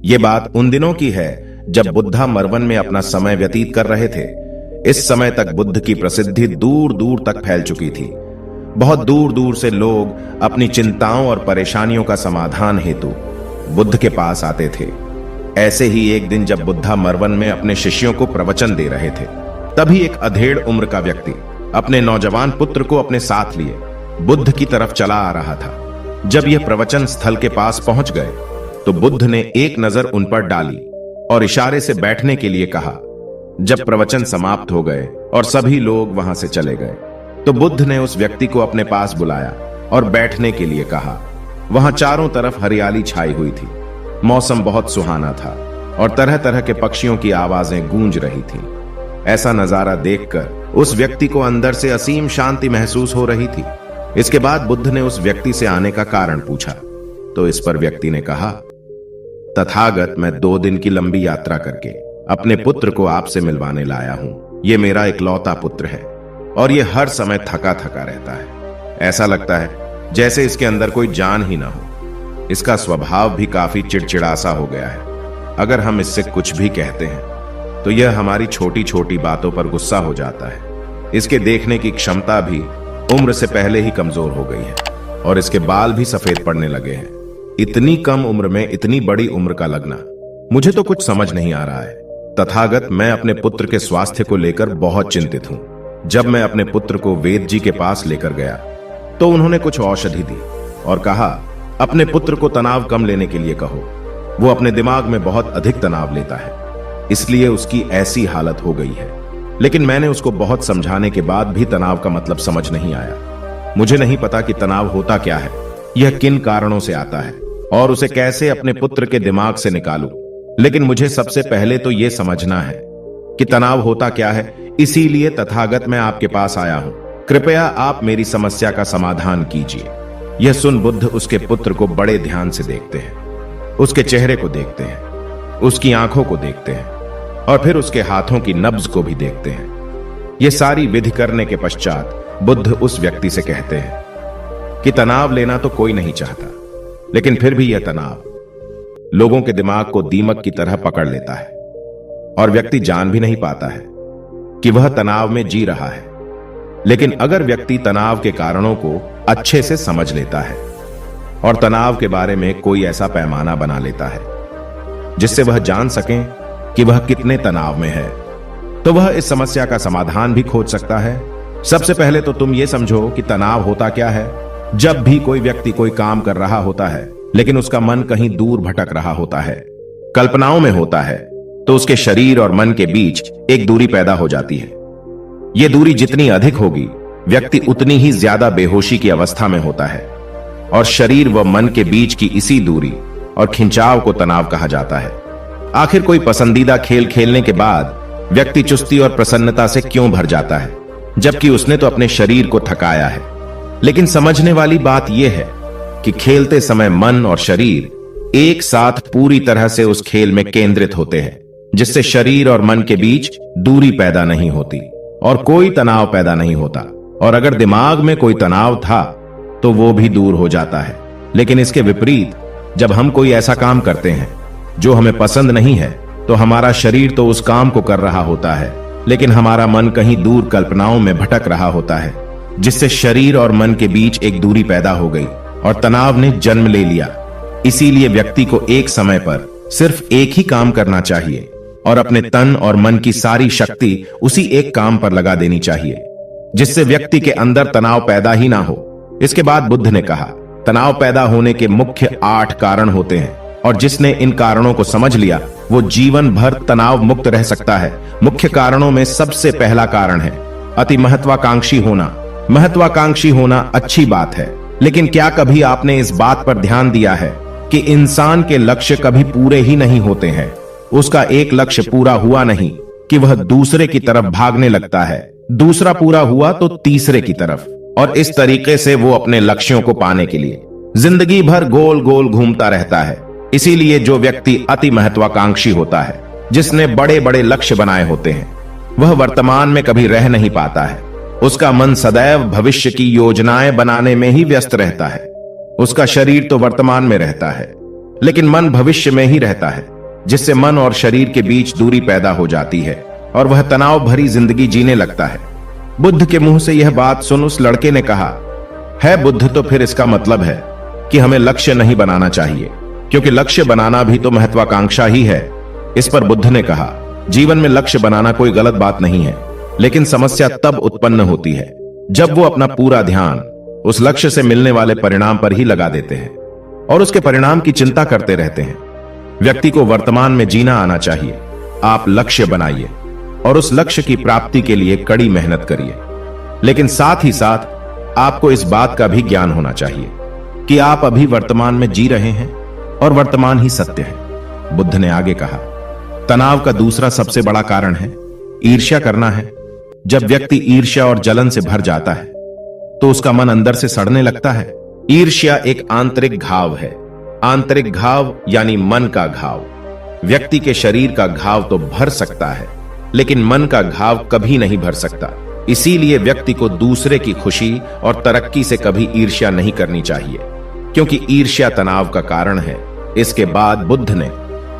ये बात उन दिनों की है जब बुद्धा मरवन में अपना समय व्यतीत कर रहे थे। इस समय तक बुद्ध की प्रसिद्धि दूर दूर तक फैल चुकी थी। बहुत दूर दूर से लोग अपनी चिंताओं और परेशानियों का समाधान हेतु बुद्ध के पास आते थे। ऐसे ही एक दिन जब बुद्धा मरवन में अपने शिष्यों को प्रवचन दे रहे थे, तभी एक अधेड़ उम्र का व्यक्ति अपने नौजवान पुत्र को अपने साथ लिए बुद्ध की तरफ चला आ रहा था। जब यह प्रवचन स्थल के पास पहुंच गए तो बुद्ध ने एक नजर उन पर डाली और इशारे से बैठने के लिए कहा। जब प्रवचन समाप्त हो गए और सभी लोग वहां से चले गए तो बुद्ध ने उस व्यक्ति को अपने पास बुलाया और बैठने के लिए कहा। वहां चारों तरफ हरियाली छाई हुई थी। मौसम बहुत सुहाना था और तरह तरह के पक्षियों की आवाजें गूंज रही थीं। ऐसा नजारा देखकर उस व्यक्ति को अंदर से असीम शांति महसूस हो रही थी। इसके बाद बुद्ध ने उस व्यक्ति से आने का कारण पूछा तो इस पर व्यक्ति ने कहा, तथागत, मैं 2 दिन की लंबी यात्रा करके अपने पुत्र को आपसे मिलवाने लाया हूं। ये मेरा इकलौता पुत्र है और ये हर समय थका थका रहता है। ऐसा लगता है जैसे इसके अंदर कोई जान ही ना हो। इसका स्वभाव भी काफी चिड़चिड़ासा हो गया है। अगर हम इससे कुछ भी कहते हैं तो यह हमारी छोटी छोटी बातों पर गुस्सा हो जाता है। इसके देखने की क्षमता भी उम्र से पहले ही कमजोर हो गई है और इसके बाल भी सफेद पड़ने लगे हैं। इतनी कम उम्र में इतनी बड़ी उम्र का लगना, मुझे तो कुछ समझ नहीं आ रहा है। तथागत, मैं अपने पुत्र के स्वास्थ्य को लेकर बहुत चिंतित हूं। जब मैं अपने पुत्र को वेद जी के पास लेकर गया तो उन्होंने कुछ औषधि दी और कहा, अपने पुत्र को तनाव कम लेने के लिए कहो। वो अपने दिमाग में बहुत अधिक तनाव लेता है, इसलिए उसकी ऐसी हालत हो गई है। लेकिन मैंने उसको बहुत समझाने के बाद भी तनाव का मतलब समझ नहीं आया। मुझे नहीं पता कि तनाव होता क्या है, यह किन कारणों से आता है और उसे कैसे अपने पुत्र के दिमाग से निकालूं। लेकिन मुझे सबसे पहले तो यह समझना है कि तनाव होता क्या है। इसीलिए तथागत, मैं आपके पास आया हूं। कृपया आप मेरी समस्या का समाधान कीजिए। यह सुन बुद्ध उसके पुत्र को बड़े ध्यान से देखते हैं। उसके चेहरे को देखते हैं, उसकी आंखों को देखते हैं और फिर उसके हाथों की नब्ज को भी देखते हैं। यह सारी विधि करने के पश्चात बुद्ध उस व्यक्ति से कहते हैं कि तनाव लेना तो कोई नहीं चाहता, लेकिन फिर भी यह तनाव लोगों के दिमाग को दीमक की तरह पकड़ लेता है और व्यक्ति जान भी नहीं पाता है कि वह तनाव में जी रहा है। लेकिन अगर व्यक्ति तनाव के कारणों को अच्छे से समझ लेता है और तनाव के बारे में कोई ऐसा पैमाना बना लेता है जिससे वह जान सके कि वह कितने तनाव में है, तो वह इस समस्या का समाधान भी खोज सकता है। सबसे पहले तो तुम यह समझो कि तनाव होता क्या है। जब भी कोई व्यक्ति कोई काम कर रहा होता है लेकिन उसका मन कहीं दूर भटक रहा होता है, कल्पनाओं में होता है, तो उसके शरीर और मन के बीच एक दूरी पैदा हो जाती है। यह दूरी जितनी अधिक होगी, व्यक्ति उतनी ही ज्यादा बेहोशी की अवस्था में होता है और शरीर व मन के बीच की इसी दूरी और खिंचाव को तनाव कहा जाता है। आखिर कोई पसंदीदा खेल खेलने के बाद व्यक्ति चुस्ती और प्रसन्नता से क्यों भर जाता है, जबकि उसने तो अपने शरीर को थकाया है। लेकिन समझने वाली बात यह है कि खेलते समय मन और शरीर एक साथ पूरी तरह से उस खेल में केंद्रित होते हैं, जिससे शरीर और मन के बीच दूरी पैदा नहीं होती और कोई तनाव पैदा नहीं होता। और अगर दिमाग में कोई तनाव था तो वो भी दूर हो जाता है। लेकिन इसके विपरीत, जब हम कोई ऐसा काम करते हैं जो हमें पसंद नहीं है, तो हमारा शरीर तो उस काम को कर रहा होता है, लेकिन हमारा मन कहीं दूर कल्पनाओं में भटक रहा होता है, जिससे शरीर और मन के बीच एक दूरी पैदा हो गई और तनाव ने जन्म ले लिया। इसीलिए व्यक्ति को एक समय पर सिर्फ एक ही काम करना चाहिए और अपने तन और मन की सारी शक्ति उसी एक काम पर लगा देनी चाहिए, जिससे व्यक्ति के अंदर तनाव पैदा ही ना हो। इसके बाद बुद्ध ने कहा, तनाव पैदा होने के मुख्य 8 कारण होते हैं और जिसने इन कारणों को समझ लिया वो जीवन भर तनाव मुक्त रह सकता है। मुख्य कारणों में सबसे पहला कारण है अति महत्वाकांक्षी होना। महत्वाकांक्षी होना अच्छी बात है, लेकिन क्या कभी आपने इस बात पर ध्यान दिया है कि इंसान के लक्ष्य कभी पूरे ही नहीं होते हैं। उसका एक लक्ष्य पूरा हुआ नहीं कि वह दूसरे की तरफ भागने लगता है, दूसरा पूरा हुआ तो तीसरे की तरफ, और इस तरीके से वो अपने लक्ष्यों को पाने के लिए जिंदगी भर गोल गोल घूमता रहता है। इसीलिए जो व्यक्ति अति महत्वाकांक्षी होता है, जिसने बड़े बड़े लक्ष्य बनाए होते हैं, वह वर्तमान में कभी रह नहीं पाता है। उसका मन सदैव भविष्य की योजनाएं बनाने में ही व्यस्त रहता है। उसका शरीर तो वर्तमान में रहता है, लेकिन मन भविष्य में ही रहता है, जिससे मन और शरीर के बीच दूरी पैदा हो जाती है और वह तनाव भरी जिंदगी जीने लगता है। बुद्ध के मुंह से यह बात सुन उस लड़के ने कहा, है बुद्ध, तो फिर इसका मतलब है कि हमें लक्ष्य नहीं बनाना चाहिए, क्योंकि लक्ष्य बनाना भी तो महत्वाकांक्षा ही है। इस पर बुद्ध ने कहा, जीवन में लक्ष्य बनाना कोई गलत बात नहीं है, लेकिन समस्या तब उत्पन्न होती है जब वो अपना पूरा ध्यान उस लक्ष्य से मिलने वाले परिणाम पर ही लगा देते हैं और उसके परिणाम की चिंता करते रहते हैं। व्यक्ति को वर्तमान में जीना आना चाहिए। आप लक्ष्य बनाइए और उस लक्ष्य की प्राप्ति के लिए कड़ी मेहनत करिए, लेकिन साथ ही साथ आपको इस बात का भी ज्ञान होना चाहिए कि आप अभी वर्तमान में जी रहे हैं और वर्तमान ही सत्य है। बुद्ध ने आगे कहा, तनाव का दूसरा सबसे बड़ा कारण है ईर्ष्या करना है। जब व्यक्ति ईर्ष्या और जलन से भर जाता है तो उसका मन अंदर से सड़ने लगता है। ईर्ष्या एक आंतरिक घाव है। आंतरिक घाव यानी मन का घाव। व्यक्ति के शरीर का घाव तो भर सकता है, लेकिन मन का घाव कभी नहीं भर सकता। इसीलिए व्यक्ति को दूसरे की खुशी और तरक्की से कभी ईर्ष्या नहीं करनी चाहिए, क्योंकि ईर्ष्या तनाव का कारण है। इसके बाद बुद्ध ने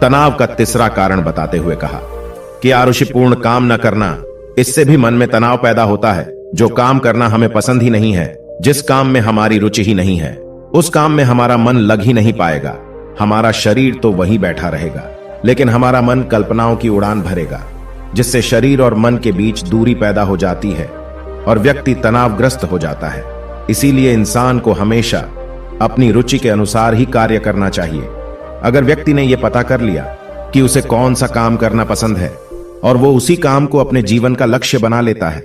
तनाव का तीसरा कारण बताते हुए कहा कि आरुषिपूर्ण काम न करना, इससे भी मन में तनाव पैदा होता है। जो काम करना हमें पसंद ही नहीं है, जिस काम में हमारी रुचि ही नहीं है, उस काम में हमारा मन लग ही नहीं पाएगा। हमारा शरीर तो वहीं बैठा रहेगा, लेकिन हमारा मन कल्पनाओं की उड़ान भरेगा, जिससे शरीर और मन के बीच दूरी पैदा हो जाती है और व्यक्ति तनावग्रस्त हो जाता है। इसीलिए इंसान को हमेशा अपनी रुचि के अनुसार ही कार्य करना चाहिए। अगर व्यक्ति ने यह पता कर लिया कि उसे कौन सा काम करना पसंद है और वो उसी काम को अपने जीवन का लक्ष्य बना लेता है,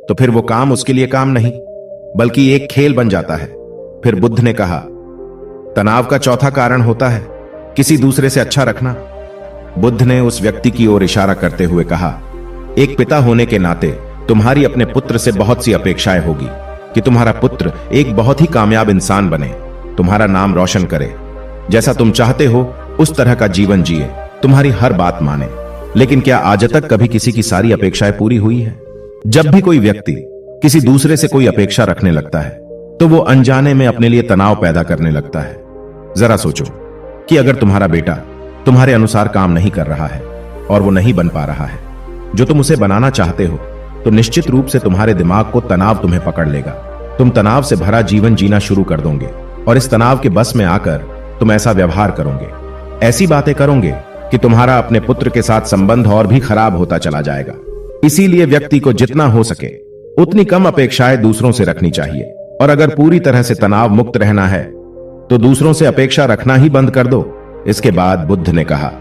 तो फिर वो काम उसके लिए काम नहीं बल्कि एक खेल बन जाता है। फिर बुद्ध ने कहा, तनाव का चौथा कारण होता है किसी दूसरे से अच्छा रखना। बुद्ध ने उस व्यक्ति की ओर इशारा करते हुए कहा, एक पिता होने के नाते तुम्हारी अपने पुत्र से बहुत सी अपेक्षाएं होगी कि तुम्हारा पुत्र एक बहुत ही कामयाब इंसान बने, तुम्हारा नाम रोशन करे, जैसा तुम चाहते हो उस तरह का जीवन जिए, तुम्हारी हर बात माने। लेकिन क्या आज तक कभी किसी की सारी अपेक्षाएं पूरी हुई है? जब भी कोई व्यक्ति किसी दूसरे से कोई अपेक्षा रखने लगता है तो वो अनजाने में अपने लिए तनाव पैदा करने लगता है। जरा सोचो कि अगर तुम्हारा बेटा तुम्हारे अनुसार काम नहीं कर रहा है और वो नहीं बन पा रहा है जो तुम उसे बनाना चाहते हो, तो निश्चित रूप से तुम्हारे दिमाग को तनाव तुम्हें पकड़ लेगा। तुम तनाव से भरा जीवन जीना शुरू कर दोगे और इस तनाव के बस में आकर तुम ऐसा व्यवहार करोगे, ऐसी बातें करोगे कि तुम्हारा अपने पुत्र के साथ संबंध और भी खराब होता चला जाएगा। इसीलिए व्यक्ति को जितना हो सके उतनी कम अपेक्षाएं दूसरों से रखनी चाहिए, और अगर पूरी तरह से तनाव मुक्त रहना है तो दूसरों से अपेक्षा रखना ही बंद कर दो। इसके बाद बुद्ध ने कहा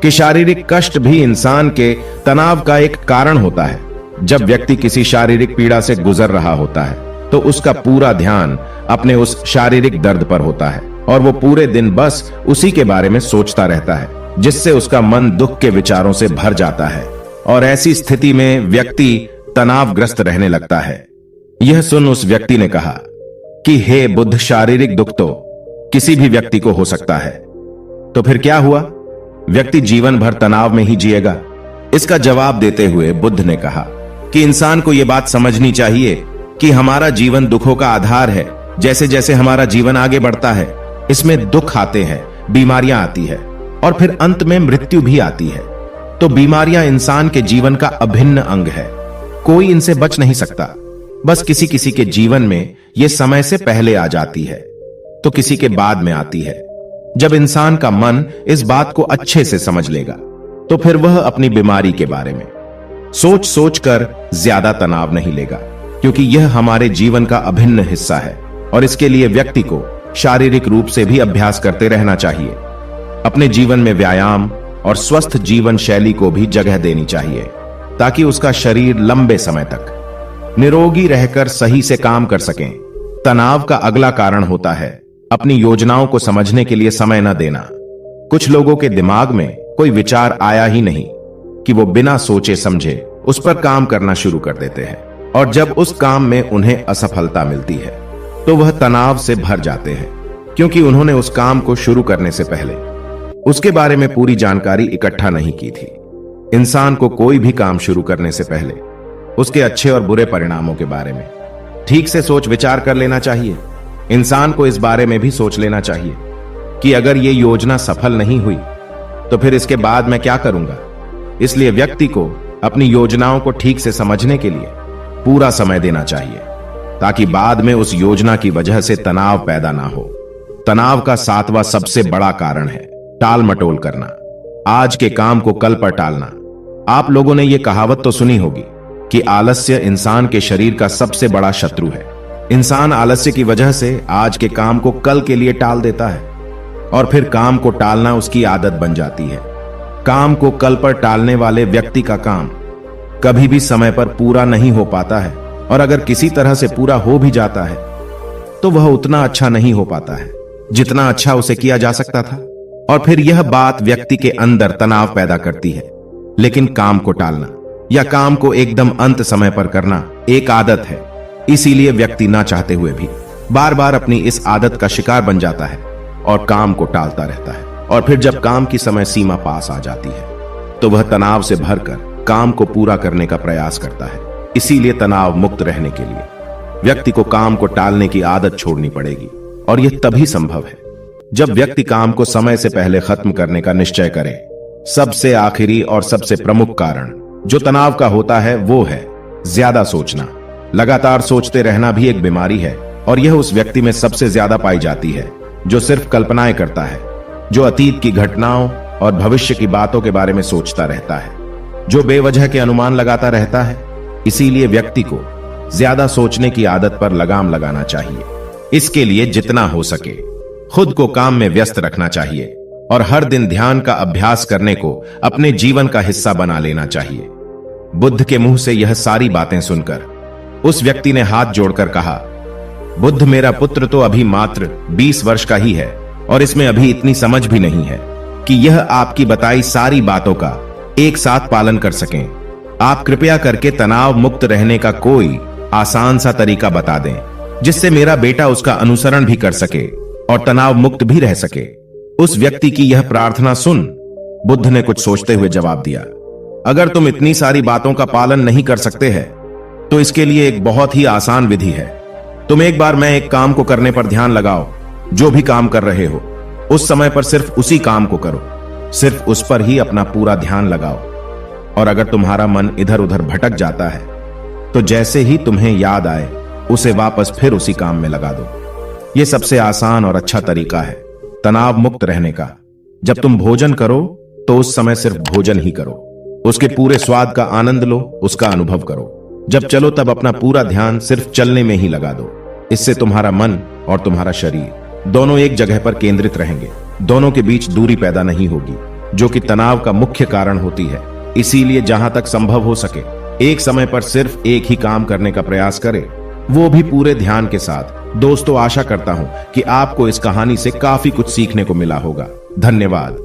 कि शारीरिक कष्ट भी इंसान के तनाव का एक कारण होता है। जब व्यक्ति किसी शारीरिक पीड़ा से गुजर रहा होता है तो उसका पूरा ध्यान अपने उस शारीरिक दर्द पर होता है और वो पूरे दिन बस उसी के बारे में सोचता रहता है, जिससे उसका मन दुख के विचारों से भर जाता है और ऐसी स्थिति में व्यक्ति तनावग्रस्त रहने लगता है। यह सुन उस व्यक्ति ने कहा कि हे बुद्ध, शारीरिक दुख तो किसी भी व्यक्ति को हो सकता है, तो फिर क्या हुआ? व्यक्ति जीवन भर तनाव में ही जिएगा? इसका जवाब देते हुए बुद्ध ने कहा कि इंसान को यह बात समझनी चाहिए कि हमारा जीवन दुखों का आधार है। जैसे जैसे हमारा जीवन आगे बढ़ता है, इसमें दुख आते हैं, बीमारियां आती है और फिर अंत में मृत्यु भी आती है। तो बीमारियां इंसान के जीवन का अभिन्न अंग है, कोई इनसे बच नहीं सकता। बस किसी किसी के जीवन में यह समय से पहले आ जाती है तो किसी के बाद में आती है। जब इंसान का मन इस बात को अच्छे से समझ लेगा तो फिर वह अपनी बीमारी के बारे में सोच सोच कर ज्यादा तनाव नहीं लेगा, क्योंकि यह हमारे जीवन का अभिन्न हिस्सा है और इसके लिए व्यक्ति को शारीरिक रूप से भी अभ्यास करते रहना चाहिए। अपने जीवन में व्यायाम और स्वस्थ जीवन शैली को भी जगह देनी चाहिए ताकि उसका शरीर लंबे समय तक निरोगी रहकर सही से काम कर सकें। तनाव का अगला कारण होता है अपनी योजनाओं को समझने के लिए समय न देना। कुछ लोगों के दिमाग में कोई विचार आया ही नहीं कि वो बिना सोचे समझे उस पर काम करना शुरू कर देते हैं, और जब उस काम में उन्हें असफलता मिलती है तो वह तनाव से भर जाते हैं, क्योंकि उन्होंने उस काम को शुरू करने से पहले उसके बारे में पूरी जानकारी इकट्ठा नहीं की थी। इंसान को कोई भी काम शुरू करने से पहले उसके अच्छे और बुरे परिणामों के बारे में ठीक से सोच विचार कर लेना चाहिए। इंसान को इस बारे में भी सोच लेना चाहिए कि अगर ये योजना सफल नहीं हुई तो फिर इसके बाद मैं क्या करूंगा। इसलिए व्यक्ति को अपनी योजनाओं को ठीक से समझने के लिए पूरा समय देना चाहिए, ताकि बाद में उस योजना की वजह से तनाव पैदा ना हो। तनाव का 7वां सबसे बड़ा कारण है टाल मटोल करना, आज के काम को कल पर टालना। आप लोगों ने यह कहावत तो सुनी होगी कि आलस्य इंसान के शरीर का सबसे बड़ा शत्रु है। इंसान आलस्य की वजह से आज के काम को कल के लिए टाल देता है और फिर काम को टालना उसकी आदत बन जाती है। काम को कल पर टालने वाले व्यक्ति का काम कभी भी समय पर पूरा नहीं हो पाता है, और अगर किसी तरह से पूरा हो भी जाता है तो वह उतना अच्छा नहीं हो पाता है जितना अच्छा उसे किया जा सकता था, और फिर यह बात व्यक्ति के अंदर तनाव पैदा करती है। लेकिन काम को टालना या काम को एकदम अंत समय पर करना एक आदत है, इसीलिए व्यक्ति ना चाहते हुए भी बार बार अपनी इस आदत का शिकार बन जाता है और काम को टालता रहता है। और फिर जब काम की समय सीमा पास आ जाती है तो वह तनाव से भरकर काम को पूरा करने का प्रयास करता है। इसीलिए तनाव मुक्त रहने के लिए व्यक्ति को काम को टालने की आदत छोड़नी पड़ेगी, और यह तभी संभव है जब व्यक्ति काम को समय से पहले खत्म करने का निश्चय करे। सबसे आखिरी और सबसे प्रमुख कारण जो तनाव का होता है वो है ज्यादा सोचना। लगातार सोचते रहना भी एक बीमारी है, और यह उस व्यक्ति में सबसे ज्यादा पाई जाती है जो सिर्फ कल्पनाएं करता है, जो अतीत की घटनाओं और भविष्य की बातों के बारे में सोचता रहता है, जो बेवजह के अनुमान लगाता रहता है। इसीलिए व्यक्ति को ज्यादा सोचने की आदत पर लगाम लगाना चाहिए। इसके लिए जितना हो सके खुद को काम में व्यस्त रखना चाहिए, और हर दिन ध्यान का अभ्यास करने को अपने जीवन का हिस्सा बना लेना चाहिए। बुद्ध के मुंह से यह सारी बातें सुनकर उस व्यक्ति ने हाथ जोड़कर कहा, बुद्ध, मेरा पुत्र तो अभी मात्र 20 वर्ष का ही है और इसमें अभी इतनी समझ भी नहीं है कि यह आपकी बताई सारी बातों का एक साथ पालन कर सकें। आप कृपया करके तनाव मुक्त रहने का कोई आसान सा तरीका बता दें, जिससे मेरा बेटा उसका अनुसरण भी कर सके और तनाव मुक्त भी रह सके। उस व्यक्ति की यह प्रार्थना सुन बुद्ध ने कुछ सोचते हुए जवाब दिया, अगर तुम इतनी सारी बातों का पालन नहीं कर सकते हैं तो इसके लिए एक बहुत ही आसान विधि है। तुम एक बार मैं एक काम को करने पर ध्यान लगाओ। जो भी काम कर रहे हो उस समय पर सिर्फ उसी काम को करो, सिर्फ उस पर ही अपना पूरा ध्यान लगाओ। और अगर तुम्हारा मन इधर उधर भटक जाता है तो जैसे ही तुम्हें याद आए उसे वापस फिर उसी काम में लगा दो। यह सबसे आसान और अच्छा तरीका है तनाव मुक्त रहने का। जब तुम भोजन करो तो उस समय सिर्फ भोजन ही करो, उसके पूरे स्वाद का आनंद लो, उसका अनुभव करो। जब चलो तब अपना पूरा ध्यान सिर्फ चलने में ही लगा दो। इससे तुम्हारा मन और तुम्हारा शरीर दोनों एक जगह पर केंद्रित रहेंगे, दोनों के बीच दूरी पैदा नहीं होगी, जो कि तनाव का मुख्य कारण होती है। इसीलिए जहां तक संभव हो सके एक समय पर सिर्फ एक ही काम करने का प्रयास करें, वो भी पूरे ध्यान के साथ। दोस्तों, आशा करता हूं कि आपको इस कहानी से काफी कुछ सीखने को मिला होगा। धन्यवाद।